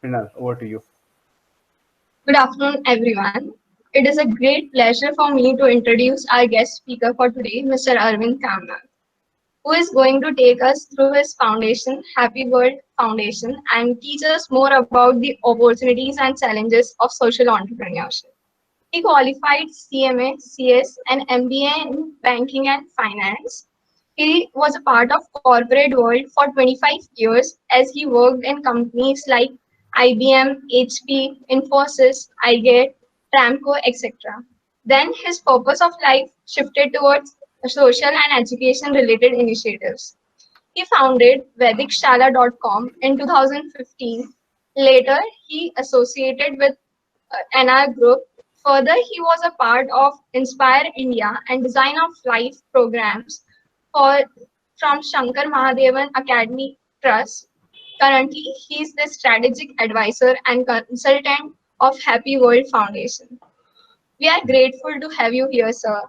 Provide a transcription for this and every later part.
Prinal, over to you. Good afternoon, everyone. It is a great pleasure for me to introduce our guest speaker for today, Mr. Arvind Kamnath, who is going to take us through his foundation, Happy World Foundation, and teach us more about the opportunities and challenges of social entrepreneurship. He qualified CMA, CS, and MBA in banking and finance. He was a part of corporate world for 25 years as he worked in companies like IBM, HP, Infosys, iGate, Tramco, etc. Then his purpose of life shifted towards social and education related initiatives. He founded VedicShala.com in 2015. Later, he associated with NR Group. Further, he was a part of Inspire India and Design of Life programs for from Shankar Mahadevan Academy Trust. Currently, he is the strategic advisor and consultant of Happy World Foundation. We are grateful to have you here, sir.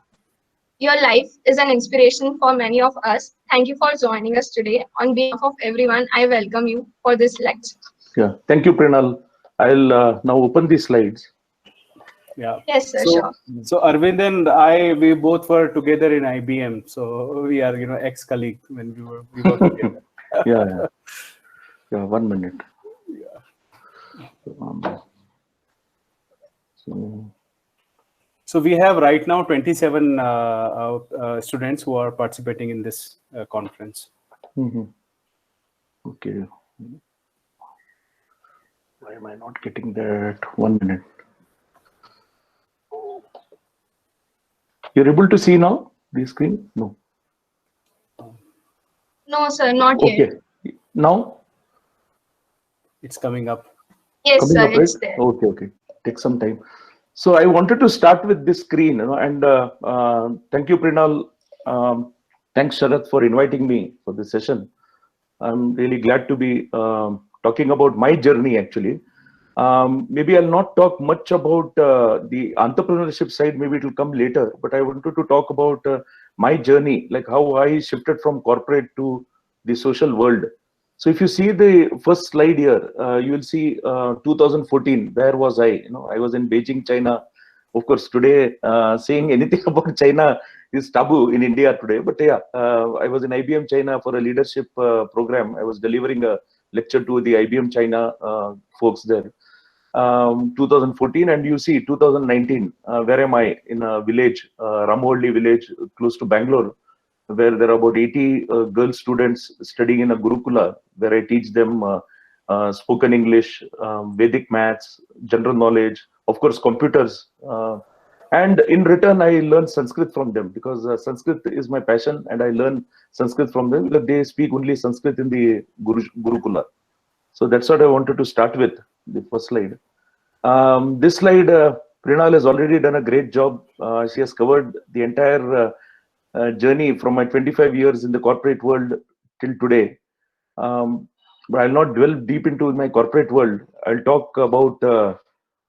Your life is an inspiration for many of us. Thank you for joining us today. On behalf of everyone, I welcome you for this lecture. Yeah, thank you, Prinal. I'll now open the slides. Yeah. Yes, sir, So, sure. so Arvind and I, we both were together in IBM. So we are, ex-colleague when we were together. Yeah. 1 minute. So we have right now 27 students who are participating in this conference. Okay. Why am I not getting that? 1 minute. You're able to see now the screen? No. No, sir, not yet. Okay. Now? It's coming up. Yes, Coming sir, up, right? it's there. Okay. Take some time. So I wanted to start with this screen, and thank you, Prinal. Thanks, Sharath, for inviting me for this session. I'm really glad to be talking about my journey, actually. Maybe I'll not talk much about the entrepreneurship side. Maybe it will come later. But I wanted to talk about my journey, like how I shifted from corporate to the social world. So if you see the first slide here, you will see 2014. Where was I? I was in Beijing, China. Of course, today saying anything about China is taboo in India today. But yeah, I was in IBM China for a leadership program. I was delivering a lecture to the IBM China folks there. 2014, and you see 2019. Where am I? In a village, Ramohalli village, close to Bangalore, where there are about 80 girl students studying in a Gurukula, where I teach them spoken English, Vedic maths, general knowledge, of course, computers. And in return, I learn Sanskrit from them because Sanskrit is my passion, and I learn Sanskrit from them because they speak only Sanskrit in the Gurukula. So that's what I wanted to start with, the first slide. This slide, Prinal has already done a great job. She has covered the entire journey from my 25 years in the corporate world till today. But I'll not dwell deep into my corporate world. I'll talk about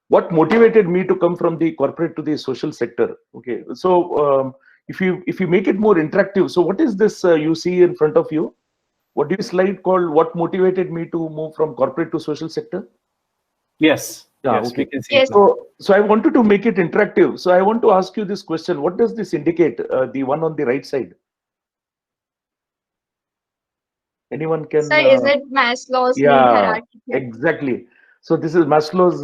what motivated me to come from the corporate to the social sector. Okay, so if you make it more interactive, so what is this you see in front of you? What is slide called? What motivated me to move from corporate to social sector? Yes. Yeah, yes, okay. we can see Yes. it now. So I wanted to make it interactive. So I want to ask you this question. What does this indicate? The one on the right side. Anyone can? Sir, is it Maslow's need Yeah, hierarchy? exactly. So this is Maslow's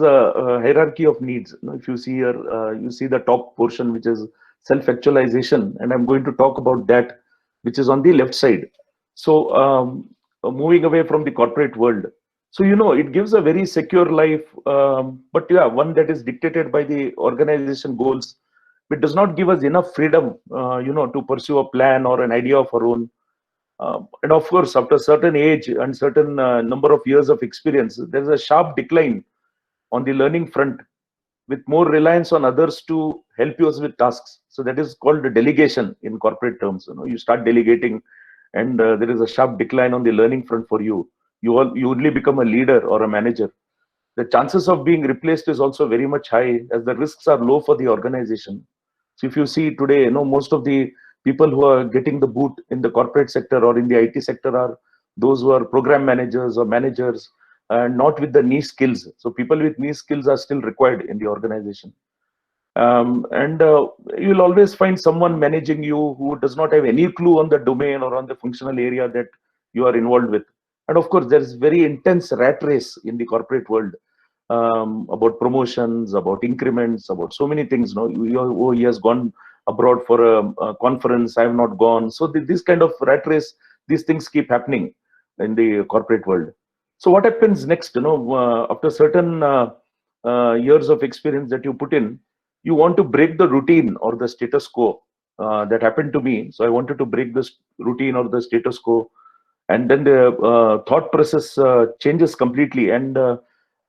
hierarchy of needs. If you see here, you see the top portion, which is self-actualization, and I'm going to talk about that, which is on the left side. So moving away from the corporate world. So it gives a very secure life, but yeah, one that is dictated by the organization goals. It does not give us enough freedom, to pursue a plan or an idea of our own. And of course, after a certain age and certain number of years of experience, there is a sharp decline on the learning front, with more reliance on others to help you with tasks. So that is called delegation in corporate terms. You start delegating, and there is a sharp decline on the learning front for you. You only become a leader or a manager. The chances of being replaced is also very much high, as the risks are low for the organization. So if you see today, most of the people who are getting the boot in the corporate sector or in the IT sector are those who are program managers or managers, not with the niche skills. So people with niche skills are still required in the organization. And you'll always find someone managing you who does not have any clue on the domain or on the functional area that you are involved with. And of course, there is very intense rat race in the corporate world, about promotions, about increments, about so many things. Oh, he has gone abroad for a conference, I have not gone. So this kind of rat race, these things keep happening in the corporate world. So what happens next? After certain years of experience that you put in, you want to break the routine or the status quo. That happened to me. So I wanted to break this routine or the status quo, and then the thought process changes completely. And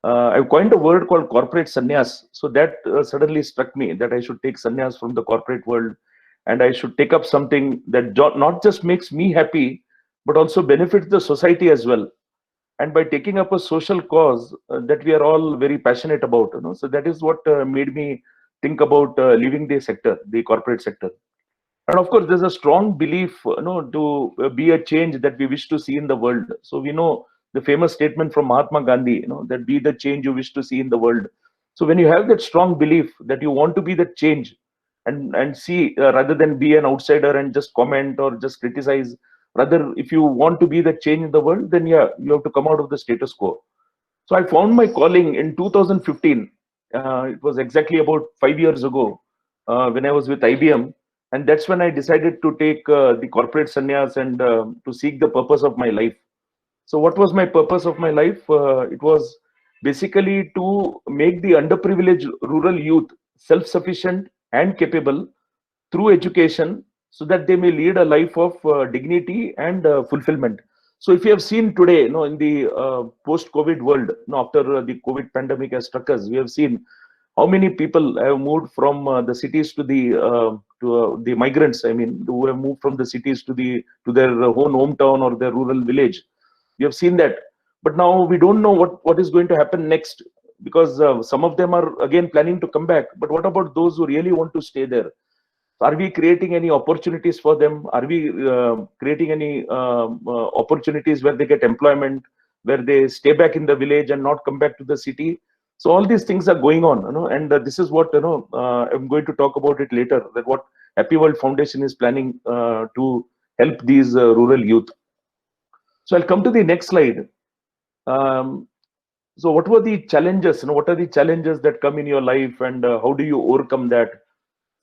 I coined a word called corporate sannyas. So that suddenly struck me that I should take sannyas from the corporate world, and I should take up something that not just makes me happy, but also benefits the society as well. And by taking up a social cause that we are all very passionate about, so that is what made me think about leaving the sector, the corporate sector. And of course, there's a strong belief, to be a change that we wish to see in the world. So we know the famous statement from Mahatma Gandhi, that be the change you wish to see in the world. So when you have that strong belief that you want to be the change, and see, rather than be an outsider and just comment or just criticize, rather if you want to be the change in the world, then yeah, you have to come out of the status quo. So I found my calling in 2015. It was exactly about 5 years ago, when I was with IBM. And that's when I decided to take the corporate sannyas and to seek the purpose of my life. So what was my purpose of my life? It was basically to make the underprivileged rural youth self-sufficient and capable through education, so that they may lead a life of dignity and fulfillment. So if you have seen today, in the post-COVID world, after the COVID pandemic has struck us, we have seen how many people have moved from the cities to the migrants. I mean, who have moved from the cities to their own hometown or their rural village. We have seen that, but now we don't know what is going to happen next, because some of them are again planning to come back. But what about those who really want to stay there? Are we creating any opportunities for them? Are we creating any opportunities where they get employment, where they stay back in the village and not come back to the city? So all these things are going on, and this is what I'm going to talk about it later. That what Happy World Foundation is planning to help these rural youth. So I'll come to the next slide. So what were the challenges? What are the challenges that come in your life, and how do you overcome that?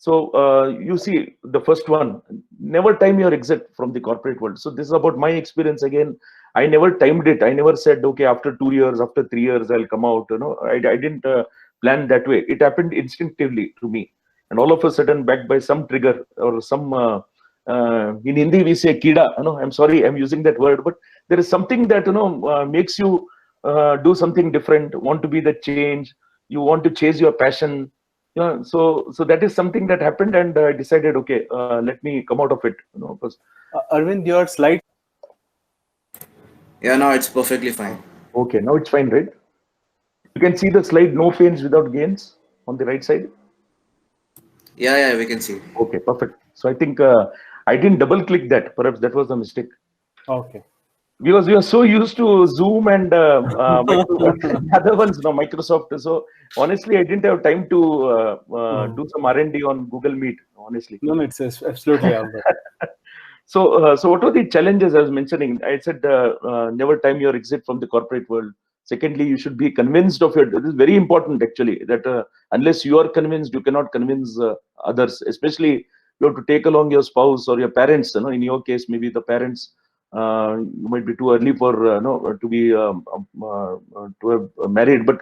So you see, the first one, never time your exit from the corporate world. So this is about my experience again. I never timed it. I never said, okay, after 2 years, after 3 years, I'll come out. I didn't plan that way. It happened instinctively to me. And all of a sudden, backed by some trigger or some, in Hindi we say kida. I'm sorry, I'm using that word, but there is something that makes you do something different, want to be the change. You want to chase your passion. Yeah, so that is something that happened, and I decided, okay, let me come out of it. Arvind, your slide. Yeah, no, it's perfectly fine. Okay, now it's fine, right? You can see the slide, no pains without gains, on the right side. Yeah, we can see. Okay, perfect. So I think I didn't double click that. Perhaps that was a mistake. Okay. Because we are so used to Zoom and other ones, Microsoft. So honestly, I didn't have time to do some R&D on Google Meet. Honestly, no, it's absolutely all right. So what were the challenges I was mentioning? I said never time your exit from the corporate world. Secondly, you should be convinced of it. This is very important, actually. That unless you are convinced, you cannot convince others. Especially, you have to take along your spouse or your parents. In your case, maybe the parents. You might be too early for to be to have married, but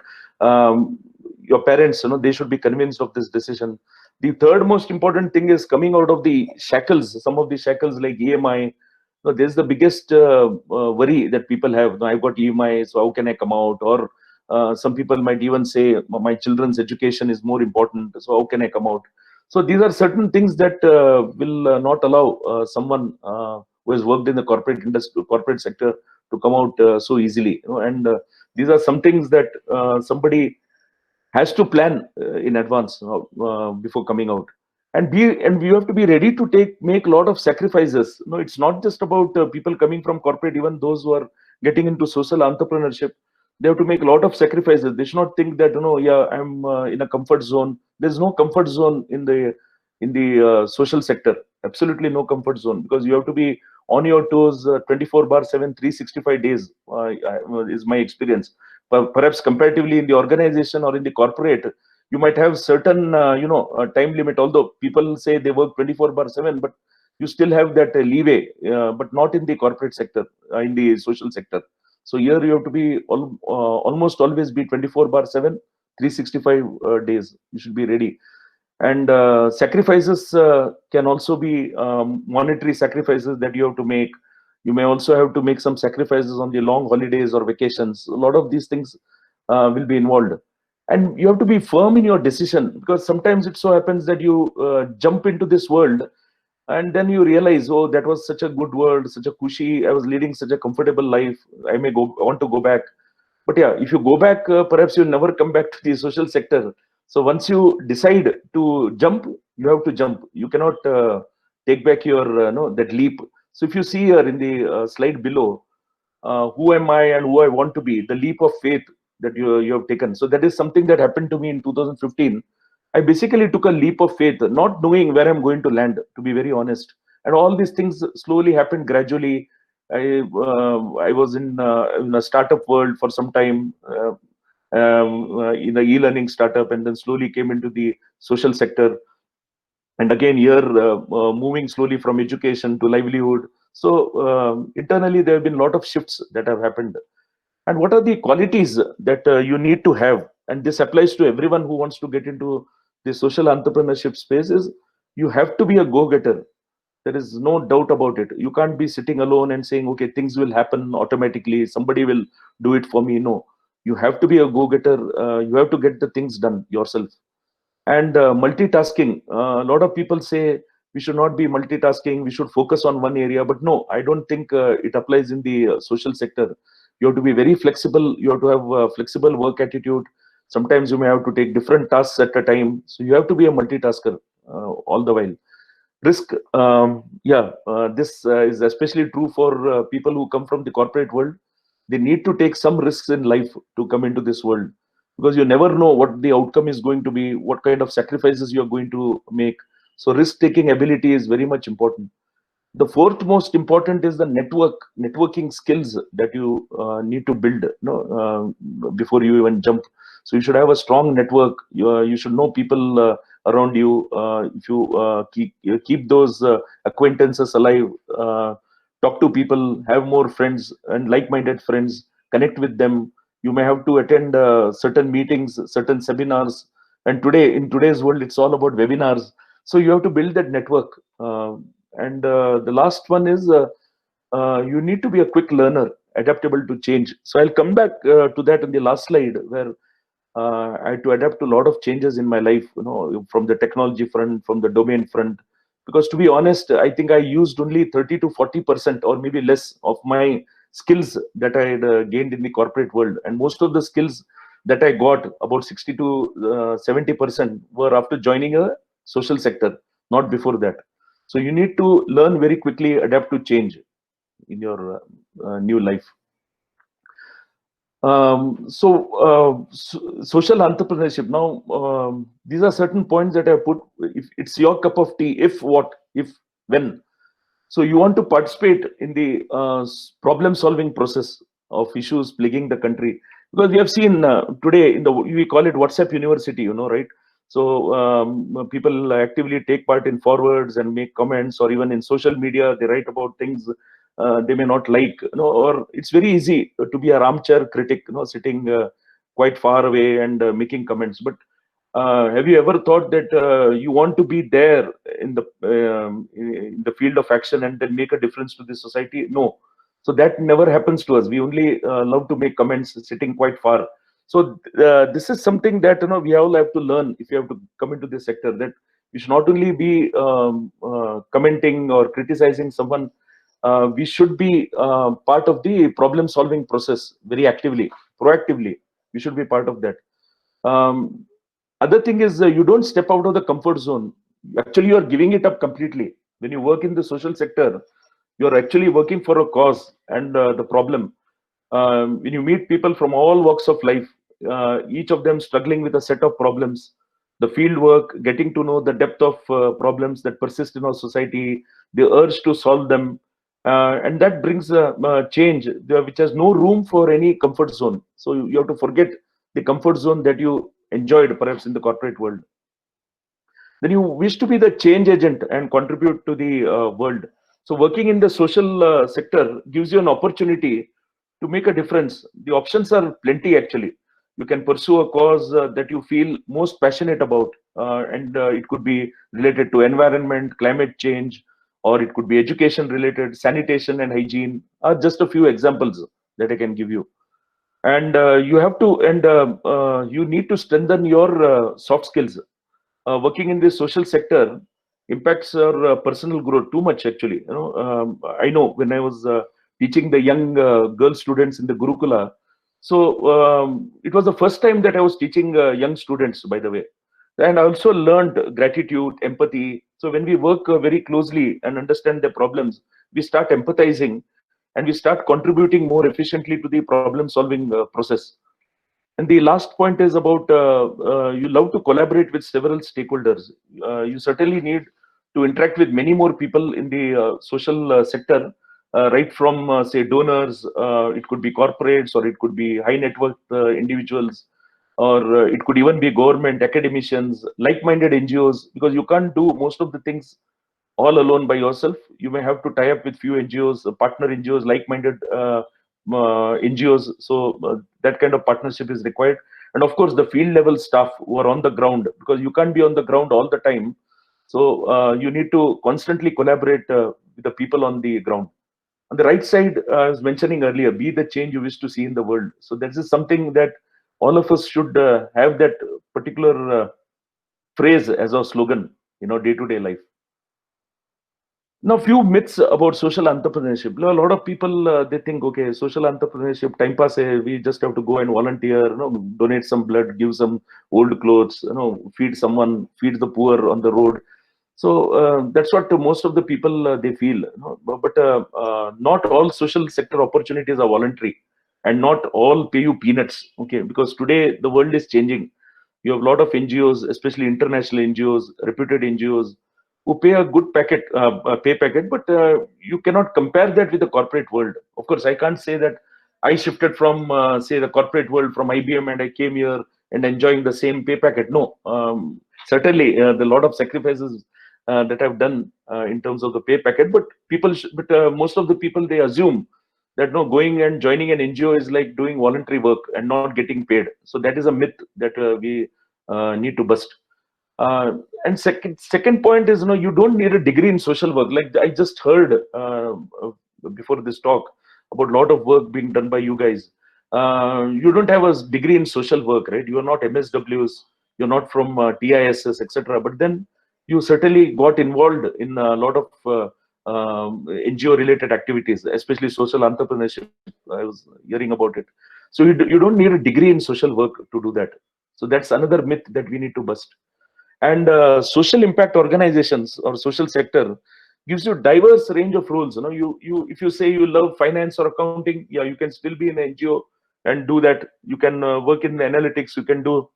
your parents, they should be convinced of this decision. The third most important thing is coming out of the shackles. Some of the shackles like EMI. This is the biggest worry that people have. I've got EMI, so how can I come out? Or some people might even say, my children's education is more important, so how can I come out? So these are certain things that will not allow someone who has worked in the corporate industry, corporate sector, to come out so easily. And these are some things that somebody has to plan in advance before coming out. And you have to be ready to make a lot of sacrifices. It's not just about people coming from corporate, even those who are getting into social entrepreneurship. They have to make a lot of sacrifices. They should not think that, yeah, I'm in a comfort zone. There's no comfort zone in the social sector. Absolutely no comfort zone, because you have to be on your toes 24/7, 365 days, is my experience. But perhaps comparatively in the organization or in the corporate, you might have certain time limit, although people say they work 24/7, but you still have that leeway, but not in the corporate sector, in the social sector. So here you have to be almost always be 24/7, 365 days. You should be ready. And sacrifices can also be monetary sacrifices that you have to make. You may also have to make some sacrifices on the long holidays or vacations. A lot of these things will be involved. And you have to be firm in your decision, because sometimes it so happens that you jump into this world and then you realize, oh, that was such a good world, such a cushy, I was leading such a comfortable life, I may want to go back. But yeah, if you go back, perhaps you'll never come back to the social sector. So once you decide to jump, you have to jump. You cannot take back your no, that leap. So if you see here in the slide below, who am I and who I want to be, the leap of faith that you have taken. So that is something that happened to me in 2015. I basically took a leap of faith, not knowing where I'm going to land, to be very honest. And all these things slowly happened gradually. I was in a startup world for some time, in the e-learning startup, and then slowly came into the social sector. And again, here moving slowly from education to livelihood. So internally, there have been a lot of shifts that have happened. And what are the qualities that you need to have? And this applies to everyone who wants to get into the social entrepreneurship space. Is you have to be a go-getter. There is no doubt about it. You can't be sitting alone and saying, okay, things will happen automatically, somebody will do it for me. No, you have to be a go-getter. You have to get the things done yourself. And multitasking, a lot of people say we should not be multitasking, we should focus on one area. But no, I don't think it applies in the social sector. You have to be very flexible. You have to have a flexible work attitude. Sometimes you may have to take different tasks at a time. So you have to be a multitasker all the while. Risk, this is especially true for people who come from the corporate world. They need to take some risks in life to come into this world, because you never know what the outcome is going to be, what kind of sacrifices you are going to make. So risk-taking ability is very much important. The fourth most important is the networking skills that you need to build, before you even jump. So you should have a strong network. You should know people around you. If you keep those acquaintances alive, talk to people, have more friends and like-minded friends, connect with them. You may have to attend certain meetings, certain seminars. And in today's world, it's all about webinars. So you have to build that network. And the last one is you need to be a quick learner, adaptable to change. So I'll come back to that in the last slide, where I had to adapt to a lot of changes in my life, from the technology front, from the domain front. Because to be honest, I think I used only 30 to 40% or maybe less of my skills that I had gained in the corporate world. And most of the skills that I got, about 60 to 70%, were after joining a social sector, not before that. So you need to learn very quickly, adapt to change in your new life. Social entrepreneurship. Now, these are certain points that I put. If it's your cup of tea, if what, if when. So you want to participate in the problem-solving process of issues plaguing the country, because we have seen today we call it WhatsApp University, right? So people actively take part in forwards and make comments, or even in social media, they write about things they may not like, or it's very easy to be a armchair critic, sitting quite far away and making comments. But have you ever thought that you want to be there in the field of action and then make a difference to the society? No. So that never happens to us. We only love to make comments sitting quite far. So this is something that we all have to learn if you have to come into this sector, that you should not only be commenting or criticizing someone. We should be part of the problem solving process very actively, proactively. We should be part of that. Other thing is you don't step out of the comfort zone. Actually, you are giving it up completely. When you work in the social sector, you're actually working for a cause and the problem. When you meet people from all walks of life, each of them struggling with a set of problems, the field work, getting to know the depth of problems that persist in our society, the urge to solve them, and that brings a change which has no room for any comfort zone. So you have to forget the comfort zone that you enjoyed perhaps in the corporate world. Then you wish to be the change agent and contribute to the world. So working in the social sector gives you an opportunity to make a difference. The options are plenty actually. You can pursue a cause that you feel most passionate about, and it could be related to environment, climate change, or it could be education related, sanitation and hygiene are just a few examples that I can give you. And you need to strengthen your soft skills. Working in the social sector impacts our personal growth too much actually. I know when I was teaching the young girl students in the Gurukula, so it was the first time that I was teaching young students, by the way, and I also learned gratitude, empathy. So when we work very closely and understand the problems, we start empathizing and we start contributing more efficiently to the problem solving process. And the last point is about you love to collaborate with several stakeholders. You certainly need to interact with many more people in the social sector, right from, say, donors, it could be corporates, or it could be high net worth individuals, or it could even be government, academicians, like minded NGOs, because you can't do most of the things all alone by yourself. You may have to tie up with few NGOs, partner NGOs, like-minded NGOs. So that kind of partnership is required. And of course, the field level staff who are on the ground, because you can't be on the ground all the time. So you need to constantly collaborate with the people on the ground. On the right side, I was mentioning earlier, be the change you wish to see in the world. So this is something that all of us should have that particular phrase as our slogan in our day-to-day life. Now, few myths about social entrepreneurship. A lot of people they think, okay, social entrepreneurship, time pass, we just have to go and volunteer, donate some blood, give some old clothes, feed someone, feed the poor on the road. So that's what most of the people they feel. But not all social sector opportunities are voluntary, and not all pay you peanuts. Okay, because today the world is changing. You have a lot of NGOs, especially international NGOs, reputed NGOs, who pay a good pay packet, but you cannot compare that with the corporate world. Of course, I can't say that I shifted from, say, the corporate world from IBM and I came here and enjoying the same pay packet. No, certainly the lot of sacrifices that I've done in terms of the pay packet, but most of the people, they assume that no, going and joining an NGO is like doing voluntary work and not getting paid. So that is a myth that we need to bust. And second point is, you don't need a degree in social work. Like I just heard before this talk about a lot of work being done by you guys. You don't have a degree in social work, right? You are not MSWs, you're not from TISS, etc. But then you certainly got involved in a lot of NGO related activities, especially social entrepreneurship. I was hearing about it. So you don't need a degree in social work to do that. So that's another myth that we need to bust. And social impact organizations or social sector gives you diverse range of roles. You if you say you love finance or accounting, yeah, you can still be in an NGO and do that. You can work in analytics, you can do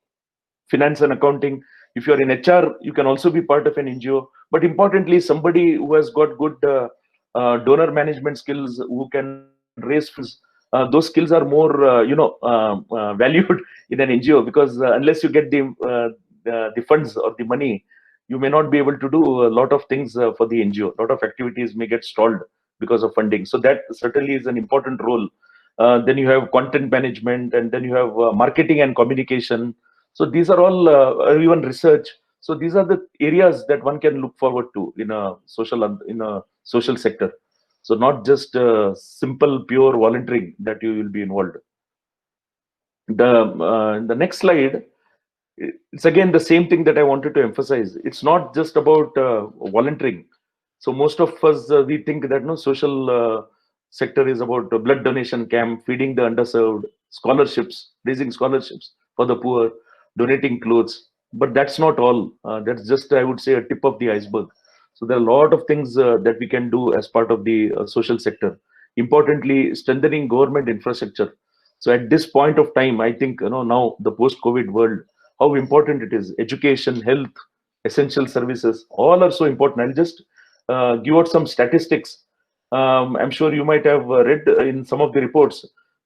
finance and accounting. If you're in HR, you can also be part of an NGO. But importantly, somebody who has got good donor management skills, who can raise funds, those skills are more valued in an NGO, because unless you get the funds or the money, you may not be able to do a lot of things for the NGO. A lot of activities may get stalled because of funding. So that certainly is an important role. Then you have content management, and then you have marketing and communication. So these are all even research. So these are the areas that one can look forward to in a social sector. So not just simple pure volunteering that you will be involved. The next slide, it's again the same thing that I wanted to emphasize. It's not just about volunteering. So most of us we think that social sector is about blood donation camp, feeding the underserved, scholarships, raising scholarships for the poor, donating clothes. But that's not all. That's just, I would say, a tip of the iceberg. So there are a lot of things that we can do as part of the social sector. importantly, strengthening government infrastructure. So at this point of time, I think, now the post-COVID world, how important it is. Education, health, essential services, all are so important. I'll just give out some statistics. I'm sure you might have read in some of the reports.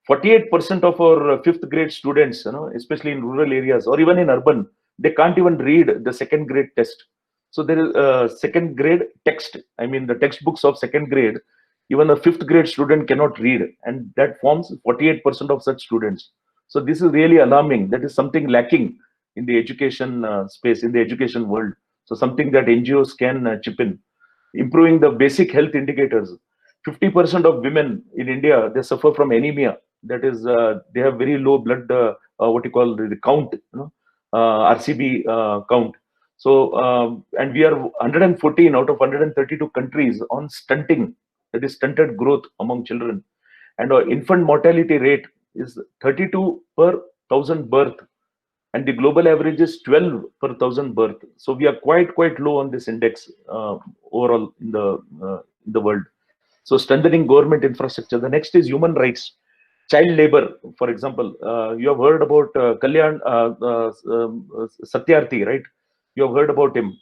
48% of our fifth grade students, especially in rural areas or even in urban, they can't even read the second grade test. So there is second grade text. I mean, the textbooks of second grade, even a fifth grade student cannot read, and that forms 48% of such students. So this is really alarming. That is something lacking in the education space, in the education world. So something that NGOs can chip in. Improving the basic health indicators. 50% of women in India, they suffer from anemia. That is, they have very low blood, what you call the count, RCB count. So, and we are 114 out of 132 countries on stunting, that is stunted growth among children. And our infant mortality rate is 32 per 1,000 birth, and the global average is 12 per 1,000 birth. So we are quite low on this index overall in the world. So strengthening government infrastructure. The next is human rights. Child labor, for example, you have heard about Kalyan Satyarthi, right? You have heard about him.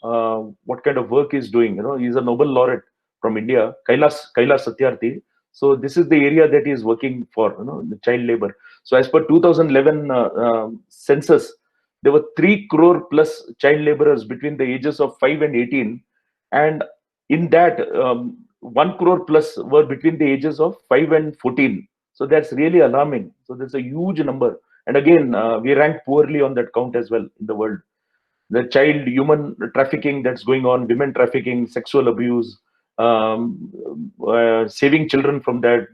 What kind of work he's doing? He's a Nobel laureate from India, Kailash Satyarthi. So this is the area that he is working for, the child labor. So as per 2011 census, there were 3 crore plus child laborers between the ages of 5 and 18, and in that 1 crore plus were between the ages of 5 and 14. So that's really alarming. So there's a huge number. And again, we rank poorly on that count as well in the world. The child human trafficking that's going on, women trafficking, sexual abuse, saving children from that,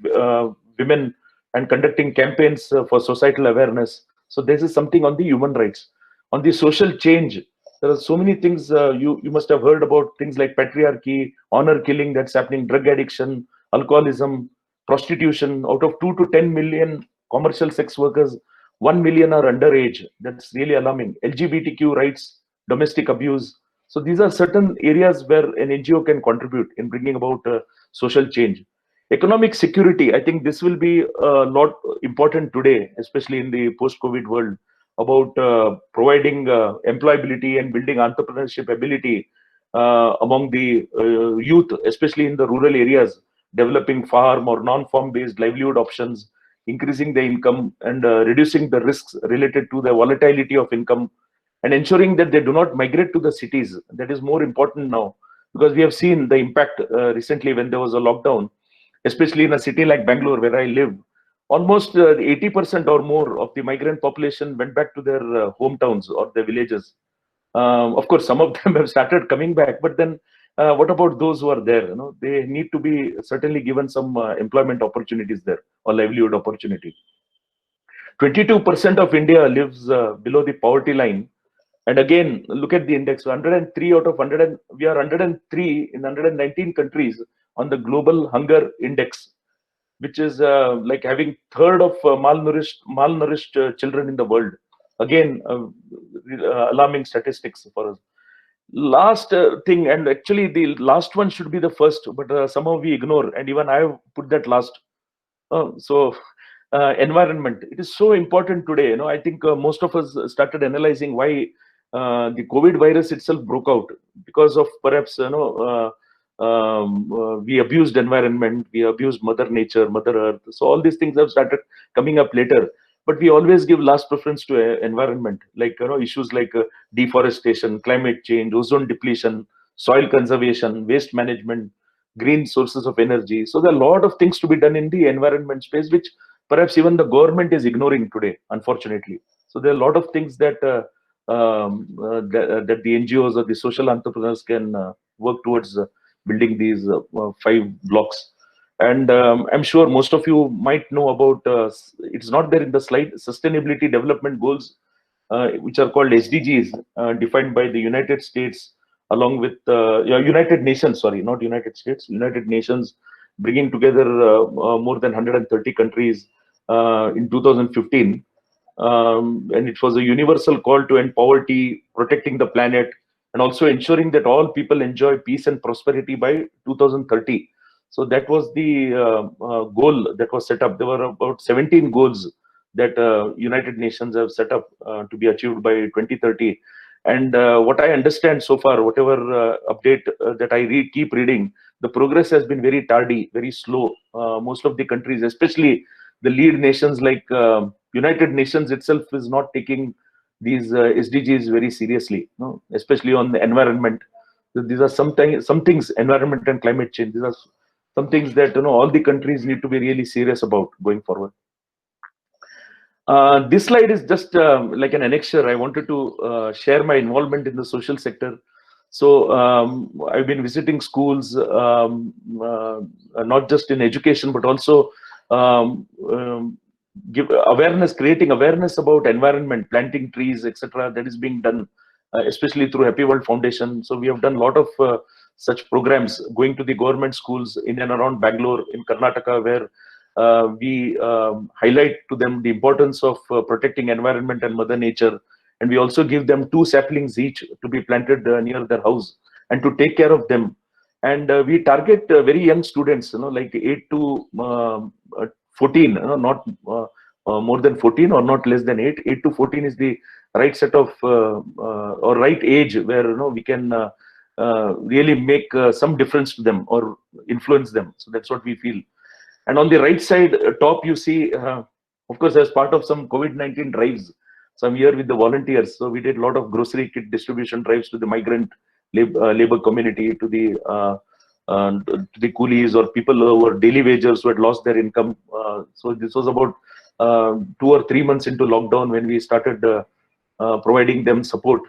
women, and conducting campaigns for societal awareness. So this is something on the human rights. On the social change, there are so many things. You must have heard about things like patriarchy, honor killing that's happening, drug addiction, alcoholism, prostitution. Out of 2 to 10 million commercial sex workers, 1 million are underage. That's really alarming. LGBTQ rights, domestic abuse. So these are certain areas where an NGO can contribute in bringing about social change. Economic security, I think this will be a lot important today, especially in the post-COVID world, about providing employability and building entrepreneurship ability among the youth, especially in the rural areas, developing farm or non-farm based livelihood options, increasing the income and reducing the risks related to the volatility of income, and ensuring that they do not migrate to the cities. That is more important now, because we have seen the impact recently when there was a lockdown, especially in a city like Bangalore, where I live. Almost 80% or more of the migrant population went back to their hometowns or their villages. Of course, some of them have started coming back, but then what about those who are there? They need to be certainly given some employment opportunities there, or livelihood opportunity. 22% of India lives below the poverty line. And again, look at the index. 103 out of 100, we are 103 in 119 countries on the global hunger index, which is like having third of malnourished children in the world. Again, alarming statistics for us. Last thing, and actually the last one should be the first, but somehow we ignore, and even I put that last. Environment. It is so important today. I think most of us started analyzing why the COVID virus itself broke out, because of perhaps we abused environment, we abused Mother Nature, Mother Earth. So all these things have started coming up later, but we always give last preference to environment, like issues like deforestation, climate change, ozone depletion, soil conservation, waste management, green sources of energy. So there are a lot of things to be done in the environment space, which perhaps even the government is ignoring today, unfortunately. So there are a lot of things that that the NGOs or the social entrepreneurs can work towards building these 5 blocks. And I'm sure most of you might know about, it's not there in the slide, Sustainability Development Goals, which are called SDGs, defined by the United States, along with United Nations, sorry, not United States, United Nations, bringing together more than 130 countries in 2015. And it was a universal call to end poverty, protecting the planet, and also ensuring that all people enjoy peace and prosperity by 2030. So that was the goal that was set up. There were about 17 goals that United Nations have set up to be achieved by 2030. And what I understand so far, whatever update that I keep reading, the progress has been very tardy, very slow. Most of the countries, especially the lead nations like United Nations itself, is not taking these SDGs very seriously, especially on the environment. These are some things, environment and climate change. These are some things that all the countries need to be really serious about going forward. This slide is just like an annexure. I wanted to share my involvement in the social sector. So I've been visiting schools, not just in education, but also give awareness, creating awareness about environment, planting trees, etc. That is being done, especially through Happy World Foundation. So we have done a lot of such programs, going to the government schools in and around Bangalore, in Karnataka, where we highlight to them the importance of protecting environment and Mother Nature. And we also give them 2 saplings each to be planted near their house and to take care of them. And we target very young students, like 8 to 14, not more than 14 or not less than 8. 8 to 14 is the right set of or right age where we can really make some difference to them or influence them. So that's what we feel. And on the right side top, you see, of course, as part of some COVID-19 drives, so I'm here with the volunteers. So we did a lot of grocery kit distribution drives to the migrant labor community, to the coolies or people who were daily wagers who had lost their income. So this was about 2 or 3 months into lockdown when we started providing them support.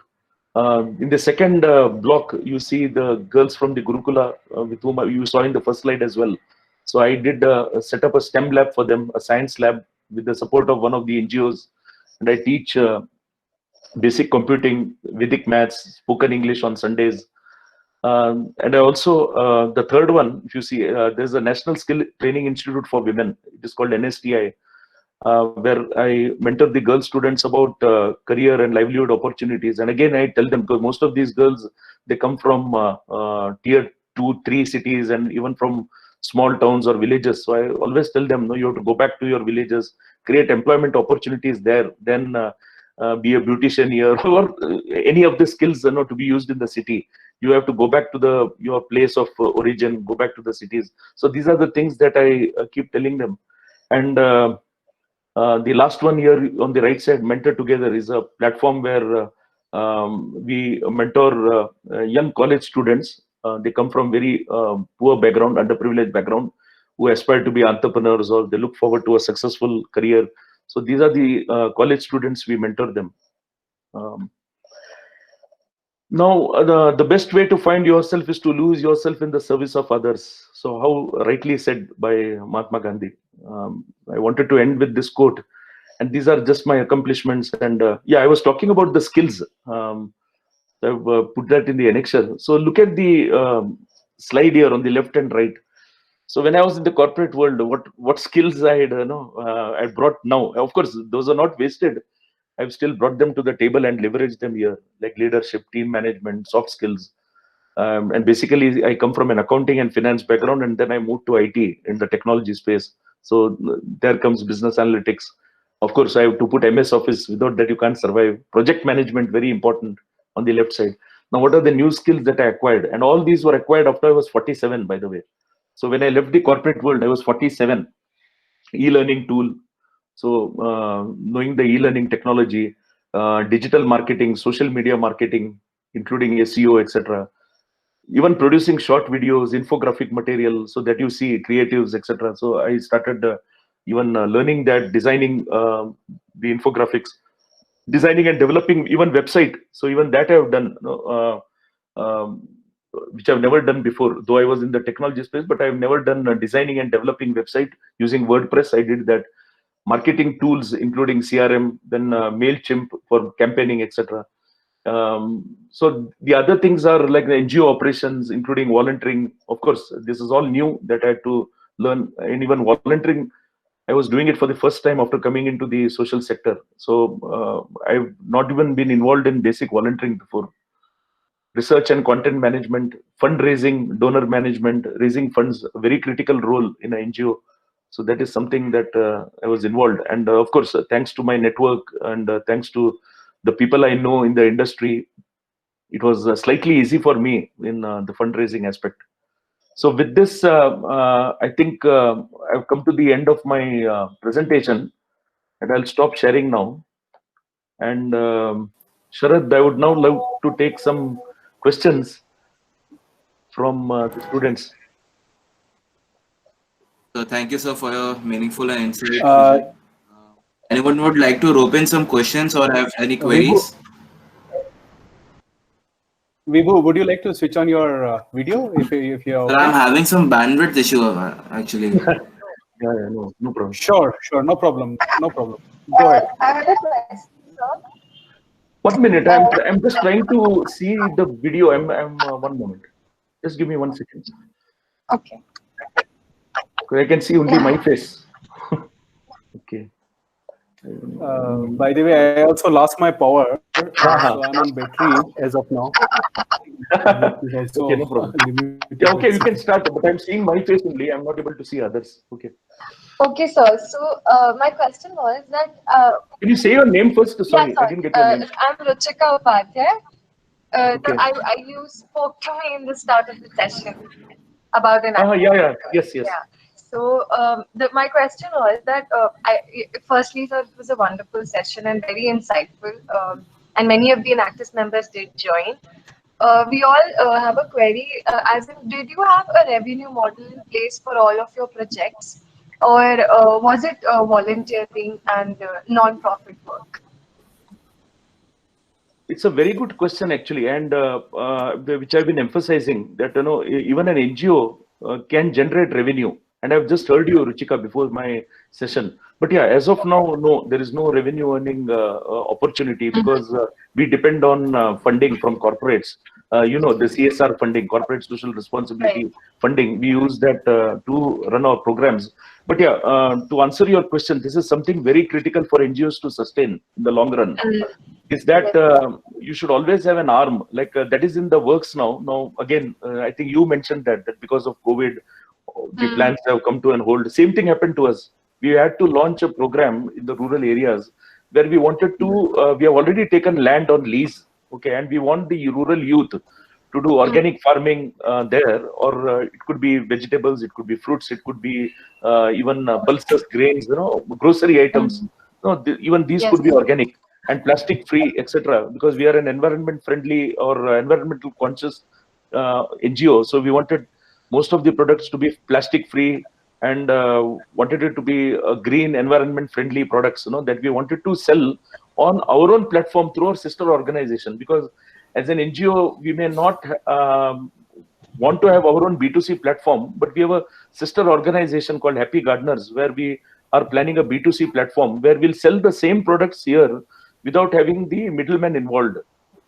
In the second block, you see the girls from the Gurukula, with whom you saw in the first slide as well. So I did set up a STEM lab for them, a science lab, with the support of one of the NGOs. And I teach basic computing, Vedic maths, spoken English on Sundays. And I also, the third one, if you see, there's a National Skill Training Institute for Women. It is called NSTI, where I mentor the girl students about career and livelihood opportunities. And again, I tell them, because most of these girls, they come from tier 2, 3 cities and even from small towns or villages. So I always tell them, no, you have to go back to your villages, create employment opportunities there, then be a beautician here, or any of the skills to be used in the city. You have to go back to your place of origin, go back to the cities. So these are the things that I keep telling them. And the last one here on the right side, Mentor Together, is a platform where we mentor young college students. They come from very poor background, underprivileged background, who aspire to be entrepreneurs or they look forward to a successful career. So these are the college students, we mentor them. Now, the best way to find yourself is to lose yourself in the service of others. So how rightly said by Mahatma Gandhi. I wanted to end with this quote. And these are just my accomplishments. And yeah, I was talking about the skills. I've put that in the annexure. So look at the slide here on the left and right. So when I was in the corporate world, what skills I had, I brought now. Of course, those are not wasted. I've still brought them to the table and leveraged them here, like leadership, team management, soft skills. And basically, I come from an accounting and finance background, and then I moved to IT in the technology space. So there comes business analytics. Of course, I have to put MS Office. Without that, you can't survive. Project management, very important on the left side. Now, what are the new skills that I acquired? And all these were acquired after I was 47, by the way. So when I left the corporate world, I was 47. E-learning tool. So knowing the e-learning technology, digital marketing, social media marketing, including SEO, etc. Even producing short videos, infographic material, so that you see creatives, etc. So I started even learning that, designing the infographics, designing and developing even website. So even that I have done, which I've never done before, though I was in the technology space, but I've never done designing and developing website using WordPress. I did that. Marketing tools, including CRM, then MailChimp for campaigning, etc. So the other things are like the NGO operations, including volunteering. Of course, this is all new that I had to learn. And even volunteering, I was doing it for the first time after coming into the social sector. So I've not even been involved in basic volunteering before. research and content management, fundraising, donor management, raising funds, a very critical role in an NGO. So that is something that I was involved. And of course, thanks to my network and thanks to the people I know in the industry, it was slightly easy for me in the fundraising aspect. So with this, I think I've come to the end of my presentation, and I'll stop sharing now. And Sharad, I would now love to take some questions from the students. So thank you, sir, for your meaningful and insightful Uh, vision. Anyone would like to rope in some questions or have any Vibhu, queries? Vibhu, would you like to switch on your video if you're Sir, I'm okay? having some bandwidth issue actually. Yeah, no problem. Sure, no problem. Go ahead. I had a question, sir. 1 minute, I'm just trying to see the video. I'm 1 moment. Just give me 1 second. Okay. I can see only my face. Okay. By the way, I also lost my power, so I'm on battery as of now. Okay, no problem. Yeah, okay, you can start, but I'm seeing my face only. I'm not able to see others. Okay. Okay, sir. So my question was that Can you say your name first? Sorry, I didn't get your name. I'm Ruchika Upadhyay. Okay. You spoke to me in the start of the session about an Yeah. Yes. Yeah. So my question was that firstly, sir, it was a wonderful session and very insightful. And many of the Enactus members did join. We all have a query. As in, did you have a revenue model in place for all of your projects, or was it volunteering and non-profit work? It's a very good question actually, and which I've been emphasizing that even an NGO can generate revenue. And I've just heard you, Ruchika, before my session. But yeah, as of now, no, there is no revenue earning opportunity because we depend on funding from corporates. The CSR funding, corporate social responsibility funding. We use that to run our programs. But yeah, to answer your question, this is something very critical for NGOs to sustain in the long run. Is that you should always have an arm like that is in the works now. Now again, I think you mentioned that because of COVID, the plans have come to an hold. Same thing happened to us. We had to launch a program in the rural areas where we wanted to. We have already taken land on lease, okay, and we want the rural youth to do organic farming there, or it could be vegetables, it could be fruits, it could be even pulses, grains, grocery items. No, even these could be organic and plastic free, etc. Because we are an environment friendly or environmental conscious NGO, so we wanted most of the products to be plastic free and wanted it to be green, environment friendly products. That we wanted to sell on our own platform through our sister organization. Because as an NGO, we may not want to have our own B2C platform, but we have a sister organization called Happy Gardeners, where we are planning a B2C platform where we'll sell the same products here without having the middleman involved.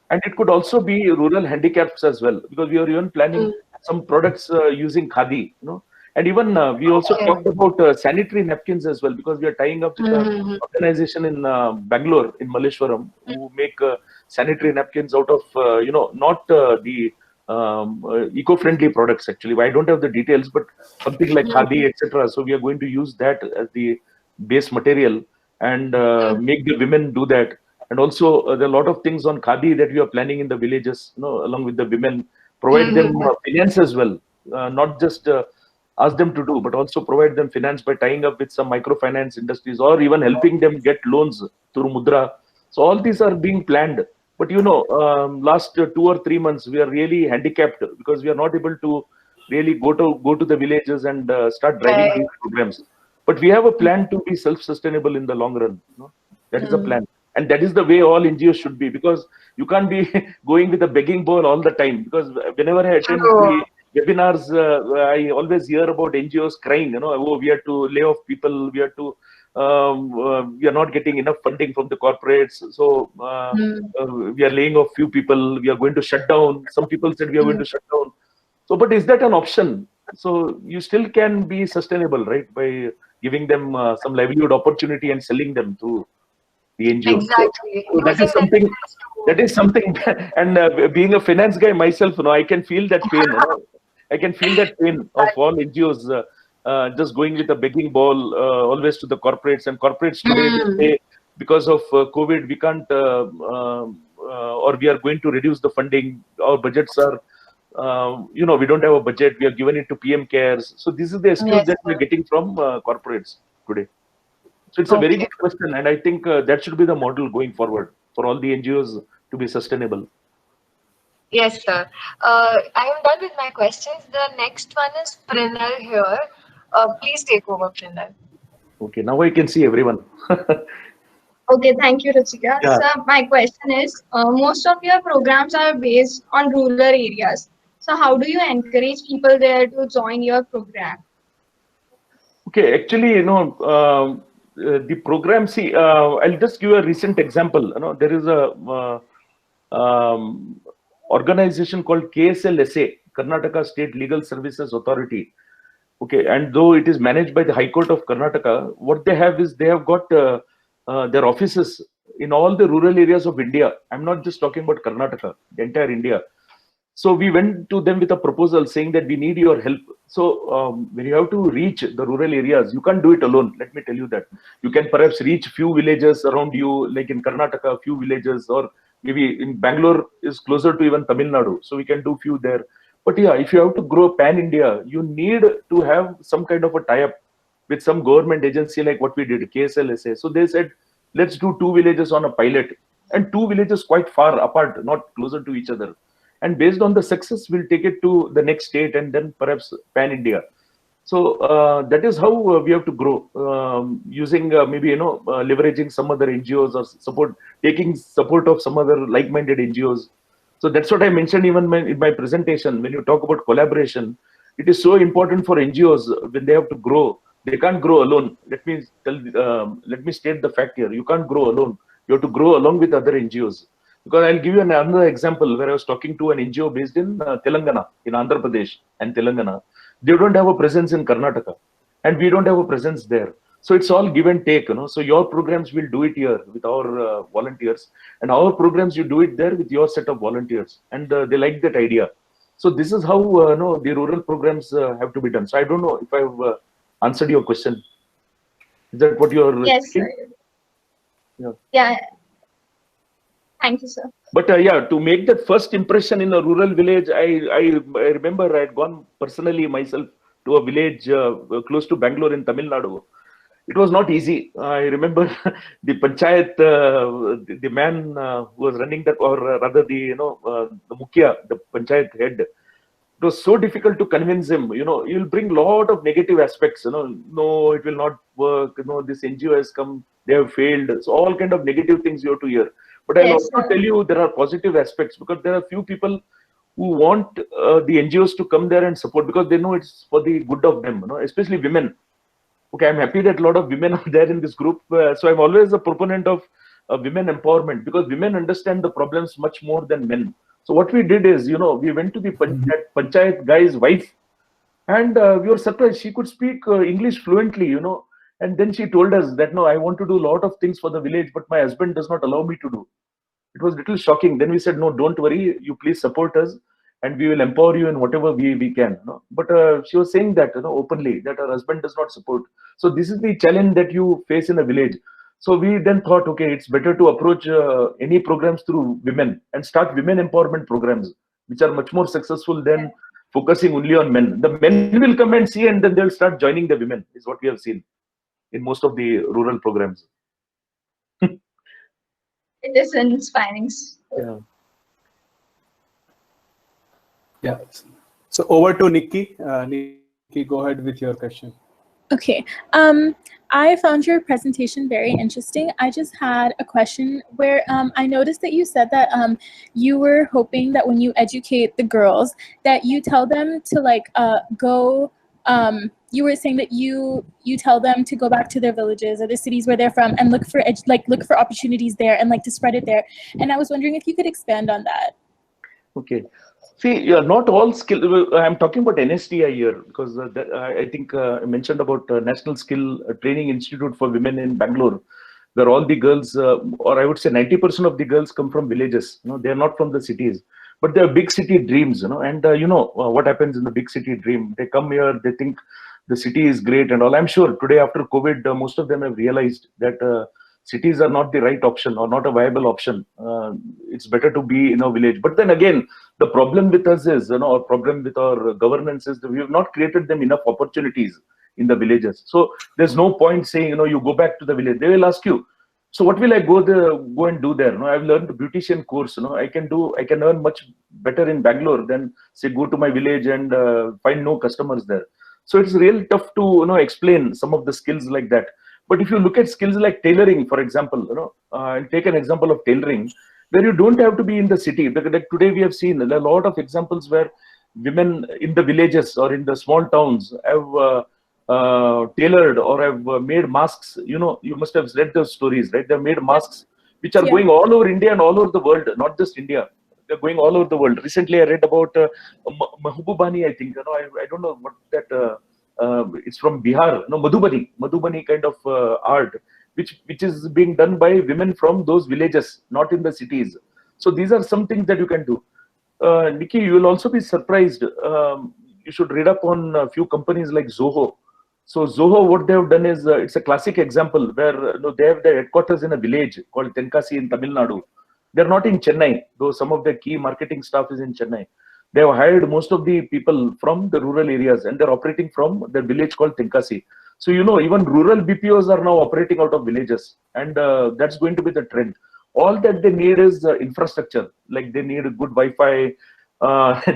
And it could also be rural handicaps as well, because we are even planning some products using khadi, and even we also talked about sanitary napkins as well, because we are tying up with an organization in Bangalore, in Malleshwaram, who make sanitary napkins out of, not the eco-friendly products actually. I don't have the details, but something like khadi, etc. So we are going to use that as the base material and make the women do that. And also there are a lot of things on khadi that we are planning in the villages, along with the women, provide them finance as well, not just ask them to do, but also provide them finance by tying up with some microfinance industries or even helping them get loans through Mudra. So all these are being planned. But last 2 or 3 months, we are really handicapped because we are not able to really go to the villages and start driving these programs. But we have a plan to be self-sustainable in the long run. That is a plan. And that is the way all NGOs should be, because you can't be going with a begging bowl all the time. Because whenever I attend the webinars, I always hear about NGOs crying, oh, we have to lay off people, we have to, we are not getting enough funding from the corporates. So we are laying off few people, we are going to shut down. Some people said we are going to shut down. So, but is that an option? So you still can be sustainable, right? By giving them some livelihood opportunity and selling them through the NGO. Exactly. So that is something. That is something. And being a finance guy myself, I can feel that pain. I can feel that pain of all NGOs just going with a begging ball always to the corporates, and corporates today they say because of COVID we can't or we are going to reduce the funding. Our budgets are we don't have a budget. We are given it to PM Cares. So this is the excuse Yes, that we're sir. getting from corporates today. So it's a very Okay. good question, and I think that should be the model going forward for all the NGOs to be sustainable. Yes, sir. I am done with my questions. The next one is Prinal here. Please take over, Prinal. Okay, now I can see everyone. Okay, thank you, Ruchika. Yeah. So my question is, most of your programs are based on rural areas. So how do you encourage people there to join your program? Okay, actually, the program. See, I'll just give a recent example. There is a organization called KSLSA, Karnataka State Legal Services Authority. Okay, and though it is managed by the High Court of Karnataka, what they have is they have got their offices in all the rural areas of India. I'm not just talking about Karnataka, the entire India. So we went to them with a proposal saying that we need your help. So when you have to reach the rural areas, you can't do it alone. Let me tell you that. You can perhaps reach few villages around you, like in Karnataka, few villages, or maybe in Bangalore is closer to even Tamil Nadu. So we can do few there. But yeah, if you have to grow pan-India, you need to have some kind of a tie-up with some government agency like what we did, KSLSA. So they said, let's do 2 villages on a pilot, and 2 villages quite far apart, not closer to each other. And based on the success, we'll take it to the next state and then perhaps pan-India. So that is how we have to grow, using maybe, leveraging some other NGOs or taking support of some other like-minded NGOs. So that's what I mentioned even in my presentation. When you talk about collaboration, it is so important for NGOs when they have to grow. They can't grow alone. Let me state the fact here. You can't grow alone. You have to grow along with other NGOs. Because I'll give you another example where I was talking to an NGO based in Telangana, in Andhra Pradesh and Telangana. They don't have a presence in Karnataka, and we don't have a presence there. So it's all give and take, So your programs will do it here with our volunteers, and our programs you do it there with your set of volunteers, and they like that idea. So this is how the rural programs have to be done. So I don't know if I've answered your question. Is that what you're Yes, thinking? sir. Yeah. Thank you, sir. But yeah, to make that first impression in a rural village, I remember I had gone personally myself to a village close to Bangalore in Tamil Nadu. It was not easy. I remember the panchayat, the man who was running that, or rather the mukhya, the panchayat head. It was so difficult to convince him. You'll bring a lot of negative aspects. No, it will not work. This NGO has come, they have failed. So all kind of negative things you have to hear. But I'll Yes, also sir. tell you there are positive aspects, because there are few people who want the NGOs to come there and support, because they know it's for the good of them, especially women. Okay, I'm happy that a lot of women are there in this group. So I'm always a proponent of women empowerment, because women understand the problems much more than men. So what we did is, we went to the panchayat guy's wife, and we were surprised. She could speak English fluently, and then she told us that, no, I want to do a lot of things for the village, but my husband does not allow me to do. It was a little shocking. Then we said, no, don't worry, you please support us, and we will empower you in whatever we can. But she was saying that openly, that her husband does not support. So this is the challenge that you face in a village. So we then thought, okay, it's better to approach any programs through women and start women empowerment programs, which are much more successful than focusing only on men. The men will come and see, and then they'll start joining the women, is what we have seen in most of the rural programs. It is inspiring. Yeah. Yeah. So over to Nikki. Nikki, go ahead with your question. Okay. I found your presentation very interesting. I just had a question where I noticed that you said that you were hoping that when you educate the girls, that you tell them to go. You were saying that you tell them to go back to their villages or the cities where they're from and look for opportunities there and to spread it there. And I was wondering if you could expand on that. Okay. See, yeah, not all skill. I'm talking about NSTI here, because I think I mentioned about National Skill Training Institute for Women in Bangalore. where all the girls, or I would say 90% of the girls come from villages. They're not from the cities, but they're big city dreams. And what happens in the big city dream? They come here, they think the city is great and all. I'm sure today after COVID, most of them have realized that cities are not the right option or not a viable option. It's better to be in a village. But then again, the problem with us is, our problem with our governance is that we have not created them enough opportunities in the villages. So there's no point saying, you go back to the village. They will ask you, so what will I go and do there? I've learned a beautician course. I can earn much better in Bangalore than say go to my village and find no customers there. So it's really tough to explain some of the skills like that. But if you look at skills like tailoring, for example, I'll take an example of tailoring where you don't have to be in the city. Like today we have seen a lot of examples where women in the villages or in the small towns have tailored or have made masks. You must have read those stories, right? They've made masks which are going all over India and all over the world, not just India. They're going all over the world. Recently, I read about Mahbubani, I think. I don't know what that. It's from Bihar. Madhubani kind of art, which is being done by women from those villages, not in the cities. So these are some things that you can do. Nikki, you will also be surprised. You should read up on a few companies like Zoho. So Zoho, what they have done is, it's a classic example where they have their headquarters in a village called Tenkasi in Tamil Nadu. They're not in Chennai, though some of their key marketing staff is in Chennai. They have hired most of the people from the rural areas and they're operating from their village called Tenkasi. So, even rural BPOs are now operating out of villages, and that's going to be the trend. All that they need is infrastructure, like they need a good Wi-Fi,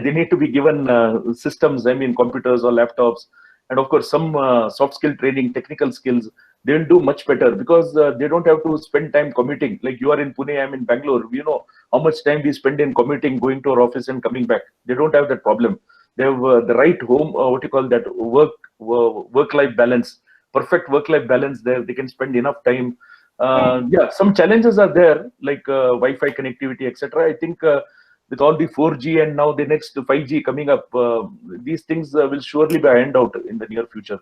they need to be given systems, computers or laptops, and of course some soft skill training, technical skills. They'll do much better because they don't have to spend time commuting. Like you are in Pune, I'm in Bangalore. How much time we spend in commuting, going to our office and coming back. They don't have that problem. They have the right home, work-life balance, perfect work-life balance there. They can spend enough time. Some challenges are there, like Wi-Fi connectivity, etc. I think with all the 4G and now the next 5G coming up, these things will surely be ironed out in the near future.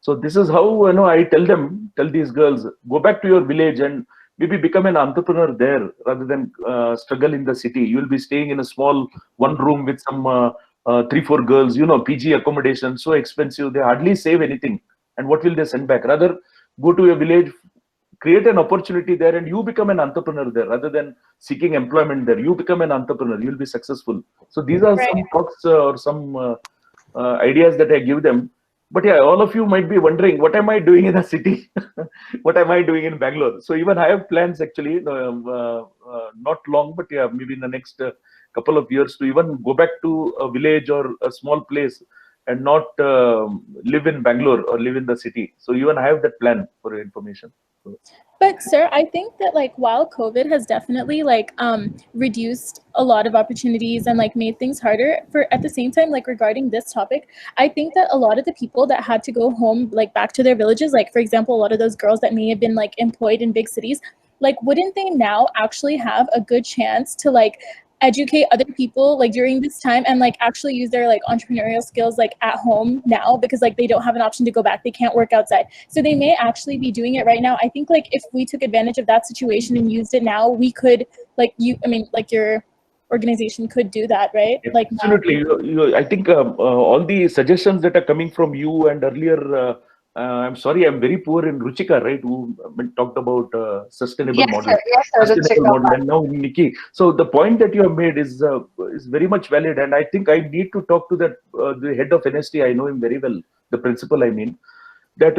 So this is how I tell these girls, go back to your village and maybe become an entrepreneur there rather than struggle in the city. You will be staying in a small one room with some 3-4 girls, PG accommodation, so expensive. They hardly save anything. And what will they send back? Rather, go to your village, create an opportunity there, and you become an entrepreneur there rather than seeking employment there. You become an entrepreneur. You'll be successful. So these are some thoughts or some ideas that I give them. But yeah, all of you might be wondering, what am I doing in a city? What am I doing in Bangalore? So even I have plans actually, not long, but yeah, maybe in the next couple of years to even go back to a village or a small place and not live in Bangalore or live in the city. So even I have that plan for your information. So. But sir, I think that while COVID has definitely reduced a lot of opportunities and made things harder, at the same time, regarding this topic, I think that a lot of the people that had to go home, back to their villages, for example, a lot of those girls that may have been employed in big cities, wouldn't they now actually have a good chance to educate other people during this time and actually use their entrepreneurial skills at home now, because they don't have an option to go back, they can't work outside, so they may actually be doing it right now. I think if we took advantage of that situation and used it now, we could your organization could do that, right? Absolutely. I think all the suggestions that are coming from you and earlier, I'm sorry, I'm very poor in Ruchika, right? Who talked about sustainable model. Yes, sir. Sustainable model. And now Nikki. So the point that you have made is very much valid, and I think I need to talk to that the head of NST. I know him very well. The principal, I mean, that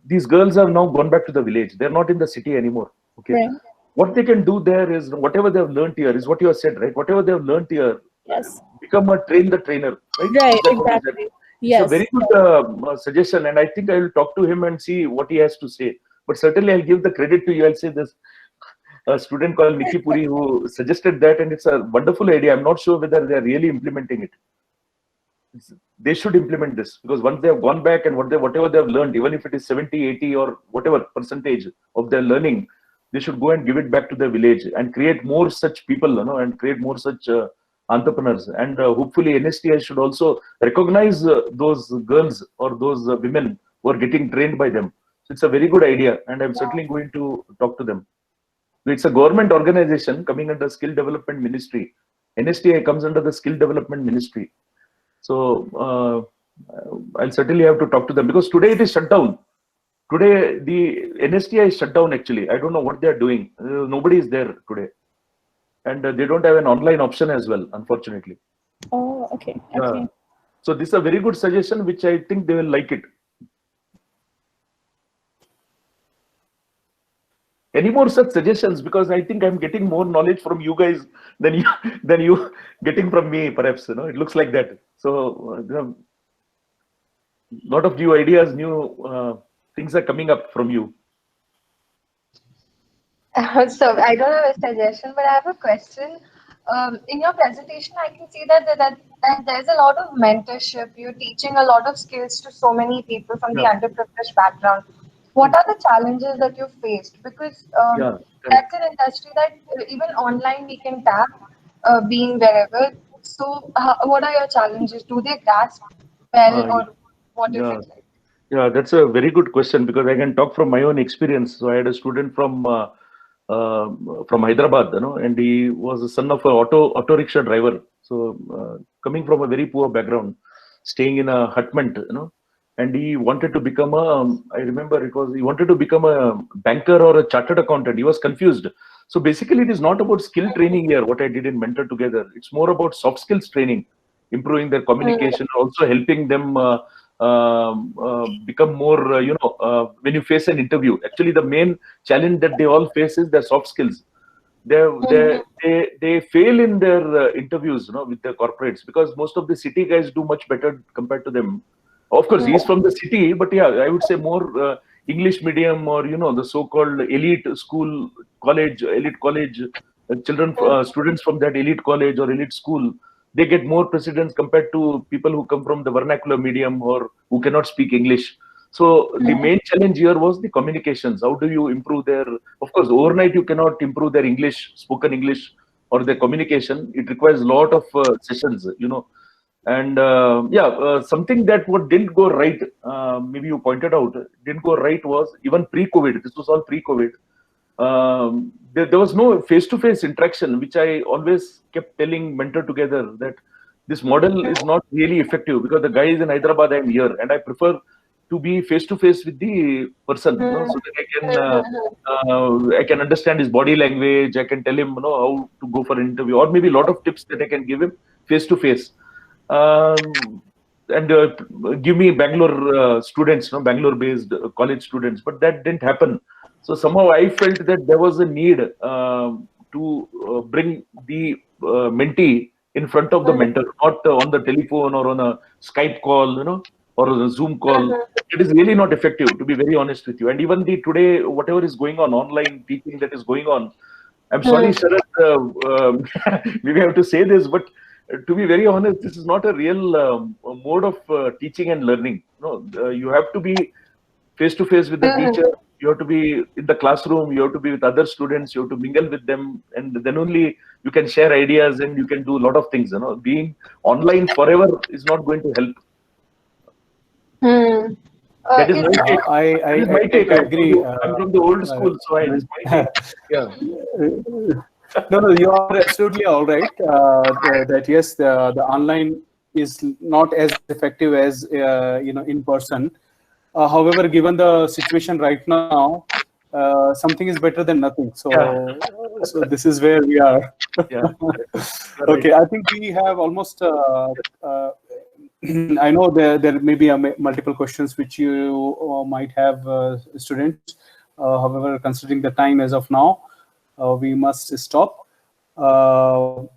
these girls have now gone back to the village. They're not in the city anymore. Okay. Right. What they can do there is whatever they have learned here is what you have said, right? Whatever they have learned here, yes, become a train the trainer, right? Right. Exactly. Yes. It's a very good suggestion, and I think I will talk to him and see what he has to say. But certainly, I'll give the credit to you. I'll say this: a student called Nikki Puri who suggested that, and it's a wonderful idea. I'm not sure whether they are really implementing it. They should implement this, because once they have gone back and whatever they have learned, even if it is 70, 80 or whatever percentage of their learning, they should go and give it back to their village and create more such people, and create more such entrepreneurs. And hopefully NSTI should also recognize those girls or those women who are getting trained by them, So it's a very good idea, and I'm certainly going to talk to them. It's a government organization coming under Skill Development Ministry. NSTI comes under the Skill Development Ministry. So I'll certainly have to talk to them, because today it is shut down. Today the NSTI is shut down actually. I don't know what they're doing. Nobody is there today. And they don't have an online option as well, unfortunately. Oh, okay. Yeah. Okay. So this is a very good suggestion, which I think they will like it. Any more such suggestions? Because I think I'm getting more knowledge from you guys than you getting from me, perhaps. You know, it looks like that. So a lot of new ideas, new things are coming up from you. So I don't have a suggestion, but I have a question. In your presentation, I can see that there's a lot of mentorship. You're teaching a lot of skills to so many people from the underprivileged background. What are the challenges that you faced? Because that's an industry that even online we can tap, being wherever. So what are your challenges? Do they grasp well, or what is it like? Yeah, that's a very good question, because I can talk from my own experience. So I had a student from Hyderabad, you know, and he was the son of an auto rickshaw driver. So coming from a very poor background, staying in a hutment, you know, and he wanted to become I remember he wanted to become a banker or a chartered accountant. He was confused. So basically, it is not about skill training here, what I did in Mentor Together. It's more about soft skills training, improving their communication, also helping them become more, when you face an interview. Actually, the main challenge that they all face is their soft skills. They fail in their interviews, you know, with their corporates, because most of the city guys do much better compared to them. Of course, he's from the city, but yeah, I would say more English medium, or the so-called elite school, elite college children, students from that elite college or elite school. They get more precedence compared to people who come from the vernacular medium or who cannot speak English. So the main challenge here was the communications. How do you improve their? Of course, overnight you cannot improve their English, spoken English, or their communication. It requires a lot of sessions, And something that what didn't go right, maybe you pointed out, didn't go right was even pre-COVID. This was all pre-COVID. There was no face-to-face interaction, which I always kept telling Mentor Together that this model is not really effective, because the guy is in Hyderabad, I'm here, and I prefer to be face-to-face with the person, so that I can understand his body language. I can tell him, how to go for an interview, or maybe a lot of tips that I can give him face-to-face. And give me Bangalore students, Bangalore-based college students, but that didn't happen. So somehow I felt that there was a need to bring the mentee in front of the mentor, not on the telephone or on a Skype call, or on a Zoom call. It is really not effective, to be very honest with you. And even today, whatever is going on, online teaching that is going on, I'm sorry, Sharad, maybe I have to say this, but to be very honest, this is not a real mode of teaching and learning. You have to be face-to-face with the teacher. You have to be in the classroom. You have to be with other students. You have to mingle with them, and then only you can share ideas and you can do a lot of things. Being online forever is not going to help. That is my take. I agree. I'm from the old school, so it's my take. Yeah. No, you are absolutely all right. That yes, the online is not as effective as in person. However, given the situation right now, something is better than nothing. So, so this is where we are. Okay, I think we have almost. I know there may be multiple questions which you might have, students. However, considering the time as of now, we must stop.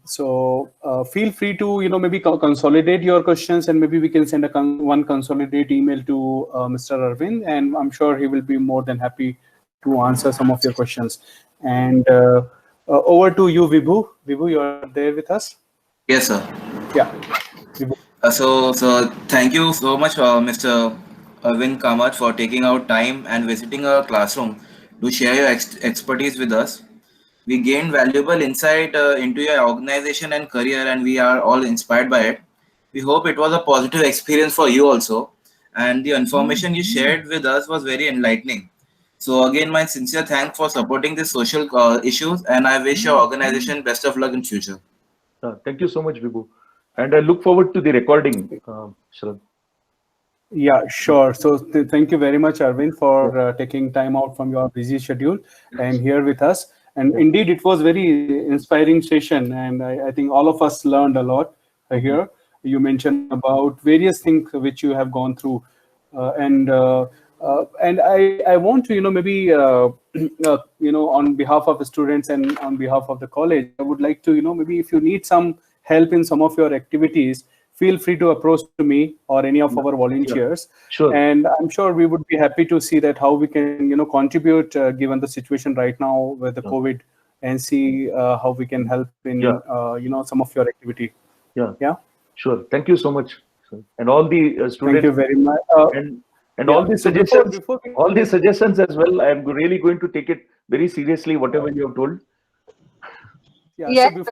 So feel free to maybe consolidate your questions, and maybe we can send one consolidated email to Mr. Arvind, and I'm sure he will be more than happy to answer some of your questions. And over to you, Vibhu. Vibhu, you are there with us? Yes, sir. Yeah. So thank you so much, Mr. Arvind Kamath, for taking out time and visiting our classroom to share your expertise with us. We gained valuable insight into your organization and career, and we are all inspired by it. We hope it was a positive experience for you also. and the information you shared with us was very enlightening. So again, my sincere thanks for supporting these social issues, and I wish your organization best of luck in future. Thank you so much, Vibhu. And I look forward to the recording, Sharad. Yeah, sure. So thank you very much, Arvind, for taking time out from your busy schedule and here with us. And indeed, it was very inspiring session, and I think all of us learned a lot here. You mentioned about various things which you have gone through, and I want to maybe on behalf of the students and on behalf of the college, I would like to maybe if you need some help in some of your activities, feel free to approach to me or any of our volunteers. Sure. And I'm sure we would be happy to see that how we can contribute given the situation right now with the COVID, and see how we can help in some of your activity. Yeah. Sure. Thank you so much. And all the students. Thank you very much. And all the suggestions, all the suggestions as well. I'm really going to take it very seriously, whatever you have told. Yeah. Yes. So